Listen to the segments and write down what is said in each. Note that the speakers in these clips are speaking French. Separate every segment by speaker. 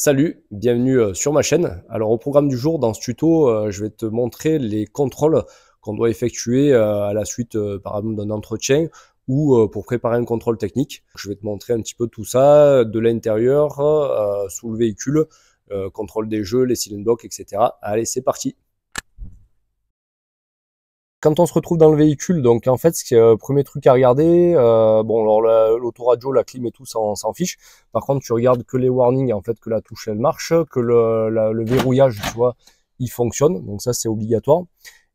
Speaker 1: Salut, bienvenue sur ma chaîne. Alors au programme du jour, dans ce tuto, je vais te montrer les contrôles qu'on doit effectuer à la suite par exemple d'un entretien ou pour préparer un contrôle technique. Je vais te montrer un petit peu tout ça de l'intérieur, sous le véhicule, contrôle des jeux, les cylindres blocs, etc. Allez, c'est parti. Quand on se retrouve dans le véhicule, donc en fait, le premier truc à regarder, bon, alors l'autoradio, la clim et tout, ça on s'en fiche. Par contre, tu regardes que les warnings, en fait, que la touche elle marche, que le verrouillage, tu vois, il fonctionne. Donc ça, c'est obligatoire.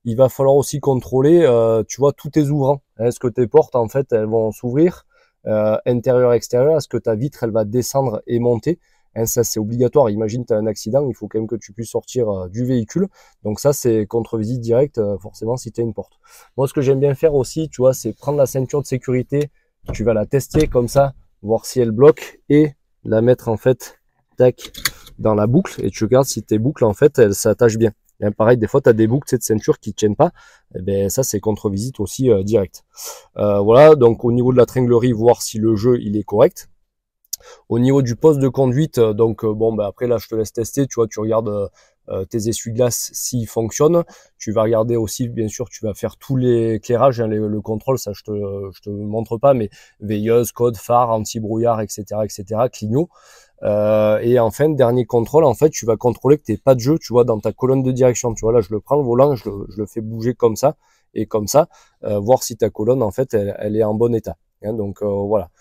Speaker 1: Il va falloir aussi contrôler, tu vois, tous tes ouvrants. Est-ce que tes portes, en fait, elles vont s'ouvrir, intérieur, extérieur. Est-ce que ta vitre, elle va descendre et monter? Ça, c'est obligatoire. Imagine, tu as un accident, il faut quand même que tu puisses sortir du véhicule. Donc ça, c'est contre-visite directe, forcément, si tu as une porte. Moi, ce que j'aime bien faire aussi, tu vois, c'est prendre la ceinture de sécurité. Tu vas la tester comme ça, voir si elle bloque et la mettre, en fait, tac, dans la boucle. Et tu regardes si tes boucles, en fait, elles s'attachent bien. Et pareil, des fois, tu as des boucles de ceinture qui ne tiennent pas. Et ben, ça, c'est contre-visite aussi direct. Voilà, donc au niveau de la tringlerie, voir si le jeu, il est correct. Au niveau du poste de conduite, donc bon, bah après là je te laisse tester, tu vois, tu regardes tes essuie-glaces s'ils fonctionnent. Tu vas regarder aussi, bien sûr, tu vas faire tous les éclairages, hein, le contrôle, ça je te montre pas, mais veilleuse, code, phare, anti-brouillard, etc., clignot. Et enfin, dernier contrôle, en fait, tu vas contrôler que tu n'aies pas de jeu, tu vois, dans ta colonne de direction. Tu vois, là, je le prends le volant, je le fais bouger comme ça et comme ça, voir si ta colonne, en fait, elle est en bon état. Hein, donc voilà.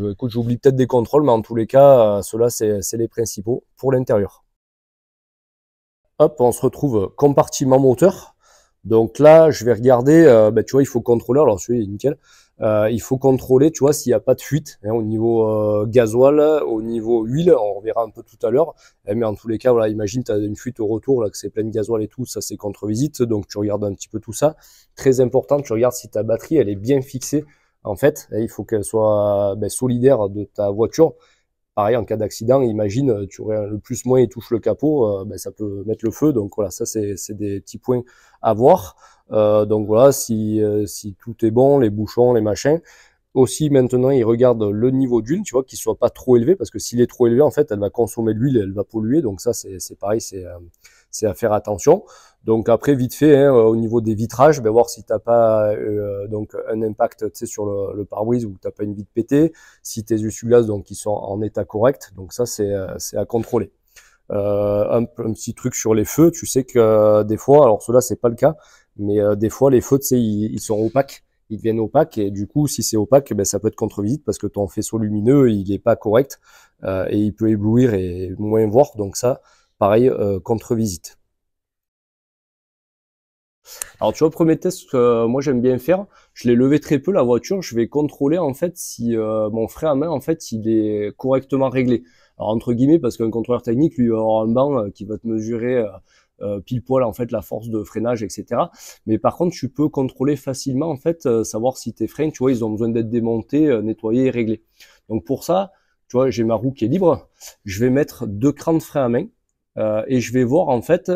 Speaker 1: Écoute, j'oublie peut-être des contrôles, mais en tous les cas, ceux-là, c'est les principaux pour l'intérieur. Hop, on se retrouve compartiment moteur. Donc là, je vais regarder, tu vois, il faut contrôler, alors celui-là, il est nickel. Il faut contrôler, tu vois, s'il n'y a pas de fuite hein, au niveau gasoil, au niveau huile, on reverra un peu tout à l'heure. Mais en tous les cas, voilà, imagine, tu as une fuite au retour, là, que c'est plein de gasoil et tout, ça c'est contre-visite, donc tu regardes un petit peu tout ça. Très important, tu regardes si ta batterie, elle est bien fixée. En fait, il faut qu'elle soit solidaire de ta voiture. Pareil, en cas d'accident, imagine, tu aurais le plus-moins, il touche le capot, ça peut mettre le feu. Donc voilà, ça c'est des petits points à voir. Donc voilà, si tout est bon, les bouchons, les machins. Aussi, maintenant, il regarde le niveau d'huile, tu vois, qu'il soit pas trop élevé, parce que s'il est trop élevé, en fait, elle va consommer de l'huile et elle va polluer. Donc ça, c'est pareil, c'est à faire attention. Donc après, vite fait, hein, au niveau des vitrages, voir si t'as pas donc un impact, tu sais, sur le pare-brise ou t'as pas une vitre pétée, si tes essuie-glaces donc ils sont en état correct. Donc ça, c'est à contrôler. Un petit truc sur les feux, tu sais que des fois, alors cela c'est pas le cas, mais des fois les feux, tu sais, ils sont opaques. Ils deviennent opaques et du coup, si c'est opaque, ça peut être contre-visite parce que ton faisceau lumineux, il est pas correct et il peut éblouir et moins voir. Donc ça, pareil, contre-visite. Alors tu vois, premier test que moi j'aime bien faire, je l'ai levé très peu la voiture, je vais contrôler en fait si mon frein à main en fait il est correctement réglé. Alors entre guillemets parce qu'un contrôleur technique lui va avoir un banc qui va te mesurer pile poil en fait la force de freinage, etc. Mais par contre tu peux contrôler facilement en fait savoir si tes freins, tu vois, ils ont besoin d'être démontés, nettoyés et réglés. Donc pour ça, tu vois, j'ai ma roue qui est libre, je vais mettre 2 crans de frein à main. Et je vais voir en fait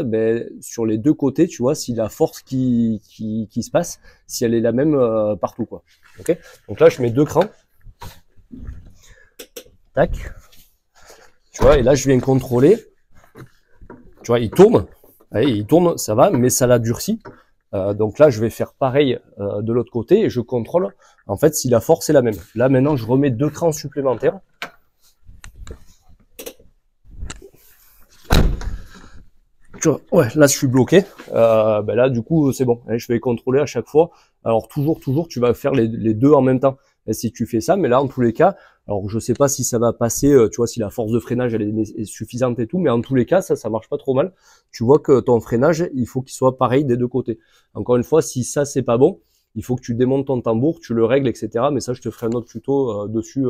Speaker 1: sur les deux côtés, tu vois, si la force qui se passe, si elle est la même partout, quoi. Ok. Donc là, je mets 2 crans. Tac. Tu vois, et là, je viens contrôler. Tu vois, il tourne. Allez, il tourne, ça va, mais ça l'a durci. Donc là, je vais faire pareil de l'autre côté et je contrôle en fait si la force est la même. Là, maintenant, je remets 2 crans supplémentaires. Ouais, là je suis bloqué. Là du coup c'est bon. Je vais contrôler à chaque fois. Alors toujours, tu vas faire les deux en même temps. Et si tu fais ça, mais là en tous les cas, alors je sais pas si ça va passer, tu vois, si la force de freinage elle est suffisante et tout, mais en tous les cas ça marche pas trop mal. Tu vois que ton freinage, il faut qu'il soit pareil des deux côtés. Encore une fois, si ça c'est pas bon, il faut que tu démontes ton tambour, tu le règles, etc. Mais ça je te ferai un autre tuto dessus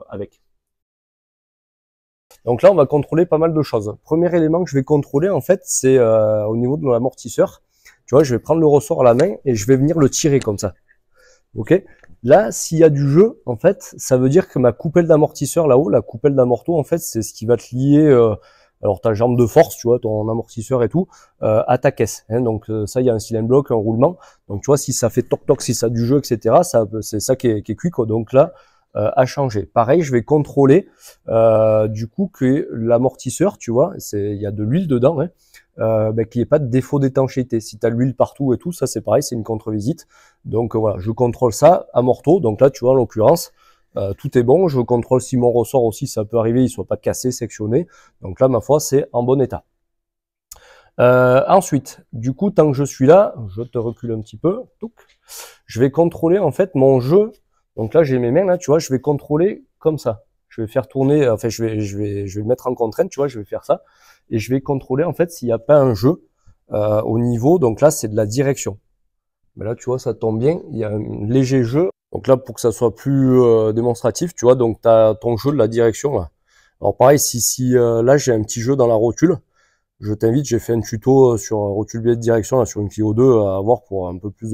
Speaker 1: avec. Donc là, on va contrôler pas mal de choses. Premier élément que je vais contrôler, en fait, c'est au niveau de l'amortisseur. Tu vois, je vais prendre le ressort à la main et je vais venir le tirer comme ça. Ok. Là, s'il y a du jeu, en fait, ça veut dire que ma coupelle d'amortisseur là-haut, la coupelle d'amorto, en fait, c'est ce qui va te lier, alors ta jambe de force, tu vois, ton amortisseur et tout, à ta caisse. Hein. Donc ça, il y a un cylindre bloc, un roulement. Donc tu vois, si ça fait toc-toc, si ça a du jeu, etc., c'est ça qui est cuit, quoi. Donc là, à changer. Pareil, je vais contrôler du coup que l'amortisseur, tu vois, il y a de l'huile dedans, hein, qu'il n'y ait pas de défaut d'étanchéité. Si tu as l'huile partout et tout, ça c'est pareil, c'est une contre-visite. Donc voilà, je contrôle ça à morteau. Donc là, tu vois, en l'occurrence, tout est bon. Je contrôle si mon ressort aussi, ça peut arriver, il soit pas cassé, sectionné. Donc là, ma foi, c'est en bon état. Ensuite, du coup, tant que je suis là, je te recule un petit peu. Je vais contrôler en fait mon jeu. Donc là, j'ai mes mains là, tu vois, je vais contrôler comme ça. Je vais faire tourner, enfin, je vais le mettre en contrainte, tu vois, je vais faire ça et je vais contrôler en fait s'il n'y a pas un jeu au niveau. Donc là, c'est de la direction. Mais là, tu vois, ça tombe bien. Il y a un léger jeu. Donc là, pour que ça soit plus démonstratif, tu vois, donc tu as ton jeu de la direction là. Alors pareil, si là j'ai un petit jeu dans la rotule. Je t'invite, j'ai fait un tuto sur rotule billet de direction là, sur une Clio 2 à voir pour un peu plus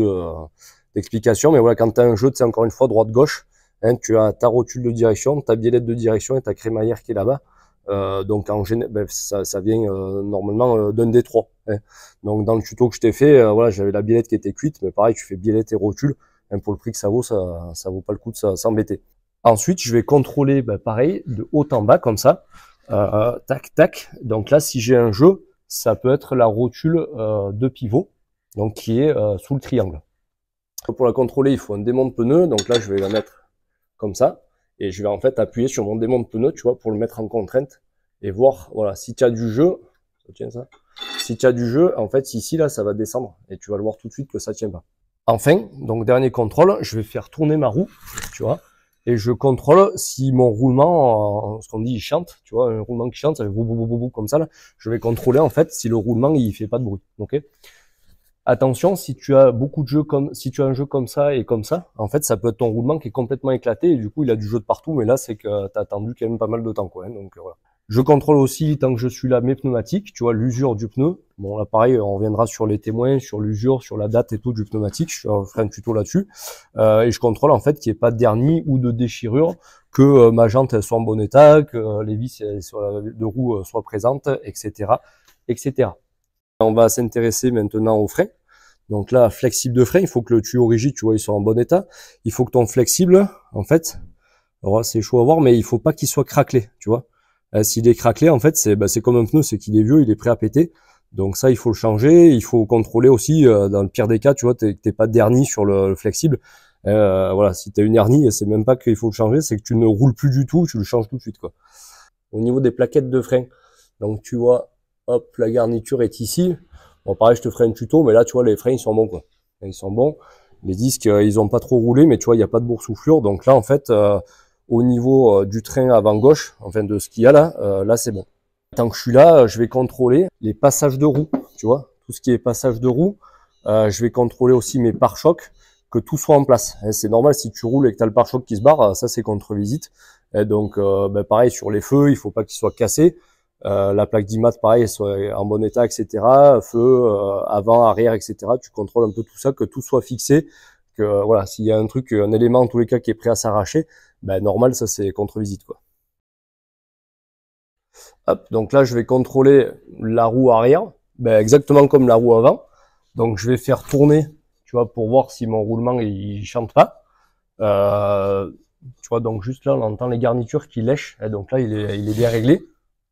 Speaker 1: d'explications. Mais voilà, quand tu as un jeu, c'est encore une fois droite-gauche, hein, tu as ta rotule de direction, ta biellette de direction et ta crémaillère qui est là-bas. Donc en général, ben, ça vient normalement d'un des trois. Hein. Donc dans le tuto que je t'ai fait, voilà, j'avais la biellette qui était cuite, mais pareil, tu fais biellette et rotule. Hein, pour le prix que ça vaut vaut pas le coup de s'embêter. Ensuite, je vais contrôler, ben, pareil, de haut en bas comme ça. Tac, tac. Donc là, si j'ai un jeu, ça peut être la rotule de pivot, donc qui est sous le triangle. Pour la contrôler, il faut un démonte pneu. Donc là, je vais la mettre comme ça. Et je vais en fait appuyer sur mon démonte pneu, tu vois, pour le mettre en contrainte. Et voir, voilà, si tu as du jeu, ça tient ça. Si tu as du jeu, en fait, ici, là, ça va descendre. Et tu vas le voir tout de suite que ça tient pas. Enfin, donc dernier contrôle, je vais faire tourner ma roue, tu vois. Et je contrôle si mon roulement, ce qu'on dit, il chante, tu vois, un roulement qui chante, ça fait bou, bou, bou, bou, bou, comme ça, là. Je vais contrôler, en fait, si le roulement, il fait pas de bruit, ok? Attention, si tu as beaucoup de jeux si tu as un jeu comme ça et comme ça, en fait, ça peut être ton roulement qui est complètement éclaté et du coup, il a du jeu de partout, mais là, c'est que t'as attendu quand même pas mal de temps, quoi, hein, donc voilà. Je contrôle aussi, tant que je suis là, mes pneumatiques, tu vois, l'usure du pneu. Bon, là, pareil, on reviendra sur les témoins, sur l'usure, sur la date et tout du pneumatique. Je ferai un tuto là-dessus. Et je contrôle, en fait, qu'il n'y ait pas de dernier ou de déchirure, que ma jante elle soit en bon état, que les vis de roue soient présentes, etc., etc. On va s'intéresser maintenant aux freins. Donc là, flexible de frein, il faut que le tuyau rigide, tu vois, il soit en bon état. Il faut que ton flexible, en fait, alors c'est chaud à voir, mais il faut pas qu'il soit craquelé, tu vois. S'il est craquelé, en fait, c'est comme un pneu, c'est qu'il est vieux, il est prêt à péter. Donc ça, il faut le changer. Il faut contrôler aussi, dans le pire des cas, tu vois, t'es pas dernier sur le flexible. Voilà, si t'as une hernie, c'est même pas qu'il faut le changer, c'est que tu ne roules plus du tout, tu le changes tout de suite, quoi. Au niveau des plaquettes de frein, donc tu vois, hop, la garniture est ici. Bon, pareil, je te ferai un tuto, mais là, tu vois, les freins, ils sont bons, quoi. Ils sont bons. Les disques, ils ont pas trop roulé, mais tu vois, il n'y a pas de boursouflure. Donc là, en fait, au niveau du train avant gauche, enfin de ce qu'il y a là, là c'est bon. Tant que je suis là, je vais contrôler les passages de roues, tu vois, tout ce qui est passage de roues. Je vais contrôler aussi mes pare-chocs, que tout soit en place. C'est normal, si tu roules et que tu as le pare-choc qui se barre, ça c'est contre-visite. Et donc ben, pareil, sur les feux, il faut pas qu'ils soient cassés. La plaque d'IMAT, pareil, soit en bon état, etc. Feu, avant, arrière, etc. Tu contrôles un peu tout ça, que tout soit fixé. Que voilà, s'il y a un truc, un élément en tous les cas qui est prêt à s'arracher, ben normal, ça c'est contre-visite, quoi. Hop, donc là je vais contrôler la roue arrière, ben, exactement comme la roue avant. Donc je vais faire tourner, tu vois, pour voir si mon roulement il chante pas. Tu vois, donc juste là on entend les garnitures qui lèchent, et donc là il est bien réglé.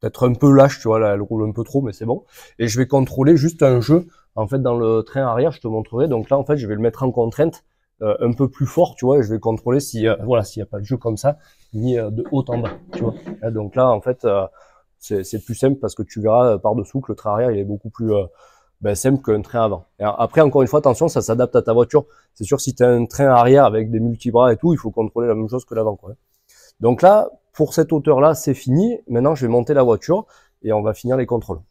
Speaker 1: Peut-être un peu lâche, tu vois, là elle roule un peu trop, mais c'est bon. Et je vais contrôler juste un jeu, en fait dans le train arrière, je te montrerai. Donc là en fait je vais le mettre en contrainte. Un peu plus fort, tu vois, et je vais contrôler si voilà, s'il n'y a pas de jeu comme ça, ni de haut en bas, tu vois. Et donc là, en fait, c'est plus simple parce que tu verras par-dessous que le train arrière, il est beaucoup plus ben, simple qu'un train avant. Et après, encore une fois, attention, ça s'adapte à ta voiture. C'est sûr, si tu as un train arrière avec des multibras et tout, il faut contrôler la même chose que l'avant, quoi. Donc là, pour cette hauteur-là, c'est fini. Maintenant, je vais monter la voiture et on va finir les contrôles.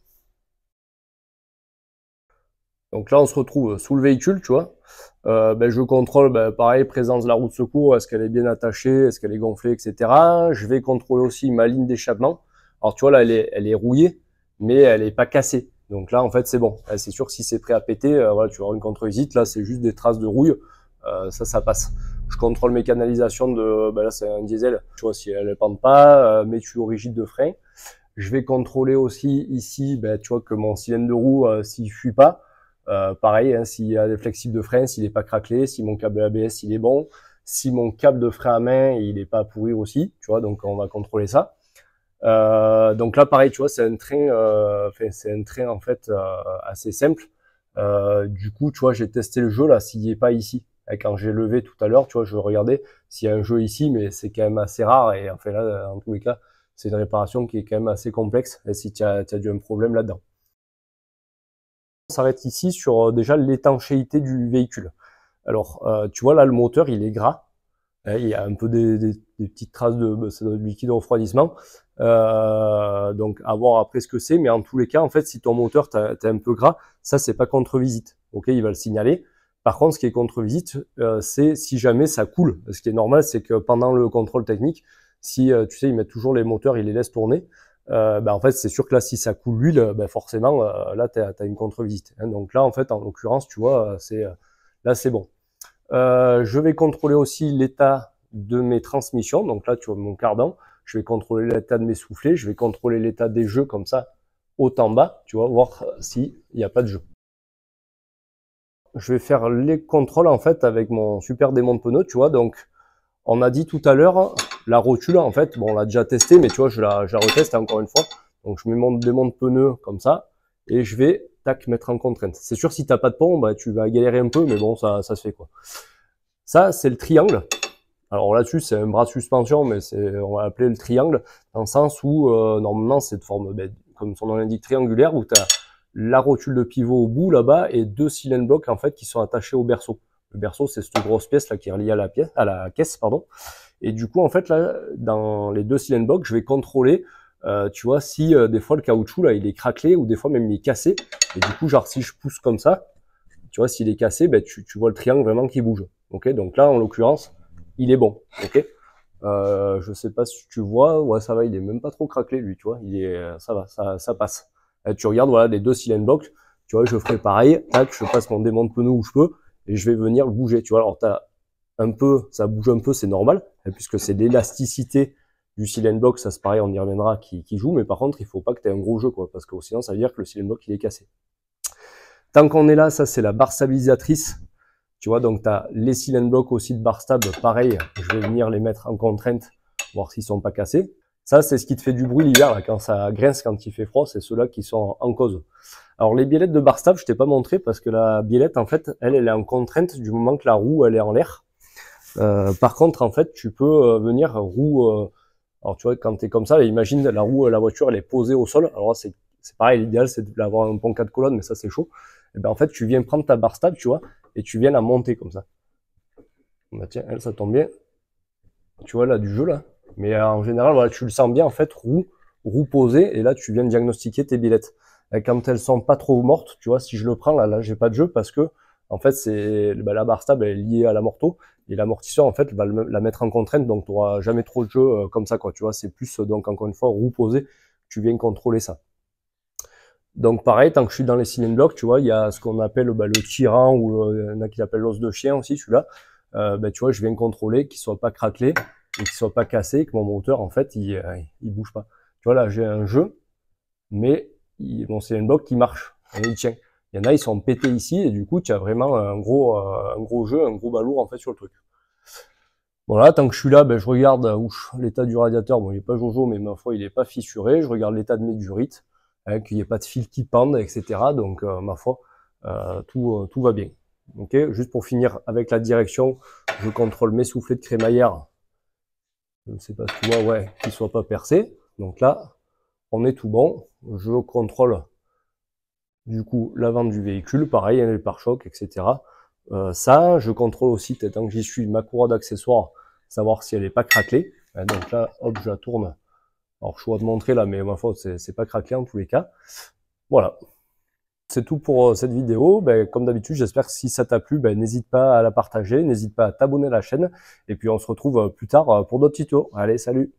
Speaker 1: Donc là, on se retrouve sous le véhicule, tu vois. Ben, je contrôle, ben, pareil, présence de la roue de secours, est-ce qu'elle est bien attachée, est-ce qu'elle est gonflée, etc. Je vais contrôler aussi ma ligne d'échappement. Alors, tu vois, là, elle est rouillée, mais elle est pas cassée. Donc là, en fait, c'est bon. C'est sûr que si c'est prêt à péter, voilà, tu vas avoir une contre-visite. Là, c'est juste des traces de rouille. Ça passe. Je contrôle mes canalisations de, ben là, c'est un diesel. Tu vois, si elle ne pend pas, mes tuyaux rigides de frein. Je vais contrôler aussi ici, ben, tu vois, que mon cylindre de roue, s'il fuit pas. Pareil, hein, s'il y a des flexibles de frein, s'il n'est pas craquelé, si mon câble ABS il est bon, si mon câble de frein à main il est pas pourri aussi, tu vois, donc on va contrôler ça. Donc là pareil, tu vois, c'est un train en fait assez simple. Du coup, tu vois, j'ai testé le jeu là, s'il est pas ici. Et quand j'ai levé tout à l'heure, tu vois, je regardais s'il y a un jeu ici, mais c'est quand même assez rare. Et enfin là, en tous les cas, c'est une réparation qui est quand même assez complexe. Et si tu as dû un problème là-dedans. On s'arrête ici sur déjà l'étanchéité du véhicule. Alors, tu vois là, le moteur, il est gras. Il y a un peu des petites traces de liquide de refroidissement. Donc, à voir après ce que c'est. Mais en tous les cas, en fait, si ton moteur t'es un peu gras, ça, c'est pas contre visite. Ok, il va le signaler. Par contre, ce qui est contre visite, c'est si jamais ça coule. Ce qui est normal, c'est que pendant le contrôle technique, si tu sais, ils mettent toujours les moteurs, ils les laissent tourner. En fait, c'est sûr que là, si ça coule l'huile, forcément, là, t'as une contre-visite. Hein. Donc là, en fait, en l'occurrence, tu vois, là, c'est bon. Je vais contrôler aussi l'état de mes transmissions. Donc là, tu vois mon cardan. Je vais contrôler l'état de mes soufflets. Je vais contrôler l'état des jeux comme ça, haut en bas. Tu vois, voir s'il n'y a pas de jeu. Je vais faire les contrôles en fait avec mon super démon de pneus. Tu vois, donc on a dit tout à l'heure la rotule en fait. Bon, on l'a déjà testé, mais tu vois, je la reteste encore une fois. Donc je mets mon démon de pneus comme ça et je vais tac mettre en contrainte. C'est sûr, si t'as pas de pont, bah tu vas galérer un peu, mais bon, ça se fait quoi. Ça, c'est le triangle. Alors là-dessus, c'est un bras de suspension, mais on va l'appeler le triangle, dans le sens où normalement c'est de forme, comme son nom l'indique, triangulaire, où tu as la rotule de pivot au bout là-bas et deux cylindres blocs en fait qui sont attachés au berceau. Le berceau, c'est cette grosse pièce là qui est reliée à la caisse, pardon. Et du coup, en fait, là, dans les deux cylindres blocs, je vais contrôler, tu vois, si des fois le caoutchouc là, il est craquelé ou des fois même il est cassé. Et du coup, genre si je pousse comme ça, tu vois, s'il est cassé, tu vois le triangle vraiment qui bouge. Ok, donc là, en l'occurrence, il est bon. Ok. Je sais pas si tu vois, ouais, ça va, il est même pas trop craquelé lui, tu vois, ça va, ça passe. Et tu regardes, voilà, les deux cylindres blocs, tu vois, je ferai pareil, tac, je passe mon démon de pneu où je peux, et je vais venir le bouger, tu vois. Alors t'as un peu, ça bouge un peu, c'est normal, puisque c'est l'élasticité du cylindre bloc, ça c'est pareil, on y reviendra, qui joue, mais par contre, il faut pas que tu aies un gros jeu, quoi, parce que sinon, ça veut dire que le cylindre bloc, il est cassé. Tant qu'on est là, ça c'est la barre stabilisatrice. Tu vois, donc tu as les cylindres blocs aussi de barre stable, pareil, je vais venir les mettre en contrainte, voir s'ils sont pas cassés. Ça, c'est ce qui te fait du bruit l'hiver, là, quand ça grince, quand il fait froid, c'est ceux-là qui sont en cause. Alors les biellettes de barre stable, je t'ai pas montré parce que la biellette, en fait, elle est en contrainte du moment que la roue, elle est en l'air. Par contre, en fait, tu peux venir alors tu vois, quand tu es comme ça, imagine la roue, la voiture, elle est posée au sol. Alors c'est pareil, l'idéal, c'est d'avoir un pont 4 colonnes, mais ça, c'est chaud. Et en fait, tu viens prendre ta barre stable, tu vois, et tu viens la monter comme ça. Bah tiens, elle, ça tombe bien. Tu vois, là, du jeu, là. Mais en général, voilà, tu le sens bien, en fait, roue posée, et là, tu viens diagnostiquer tes biellettes. Et quand elles sont pas trop mortes, tu vois, si je le prends, là, j'ai pas de jeu, parce que, en fait, la barre stable, elle est liée à l'amorto, et l'amortisseur, en fait, va la mettre en contrainte, donc tu n'auras jamais trop de jeu comme ça, quoi. Tu vois, c'est plus, donc, encore une fois, roue posée, tu viens contrôler ça. Donc pareil, tant que je suis dans les cylindres blocs, tu vois, il y a ce qu'on appelle le tyran, ou il y en a qui l'appellent l'os de chien aussi, celui-là. Tu vois, je viens contrôler qu'il soit pas craquelé et qu'il soit pas cassé, que mon moteur, en fait, il bouge pas. Tu vois, là, j'ai un jeu, mais mon cylindre bloc qui marche, et il tient. Il y en a, ils sont pétés ici, et du coup, tu as vraiment un gros jeu, un gros balourd, en fait, sur le truc. Voilà, tant que je suis là, je regarde l'état du radiateur. Bon, il est pas jojo, mais ma foi, il est pas fissuré. Je regarde l'état de mes durites, qu'il n'y ait pas de fils qui pendent, etc. Donc, ma foi, tout va bien. Ok, juste pour finir avec la direction, je contrôle mes soufflets de crémaillère. Je ne sais pas si tu vois, ouais, qu'ils soient pas percés. Donc là, on est tout bon. Je contrôle du coup l'avant du véhicule, pareil, les pare-chocs, etc. Ça, je contrôle aussi, tant que j'y suis, ma courroie d'accessoires, savoir si elle est pas craquelée. Donc là, hop, je la tourne. Alors, je vois te montrer là, mais ma faute, c'est pas craquelé en tous les cas. Voilà. C'est tout pour cette vidéo. Comme d'habitude, j'espère que si ça t'a plu, n'hésite pas à la partager, n'hésite pas à t'abonner à la chaîne. Et puis, on se retrouve plus tard pour d'autres tutos. Allez, salut!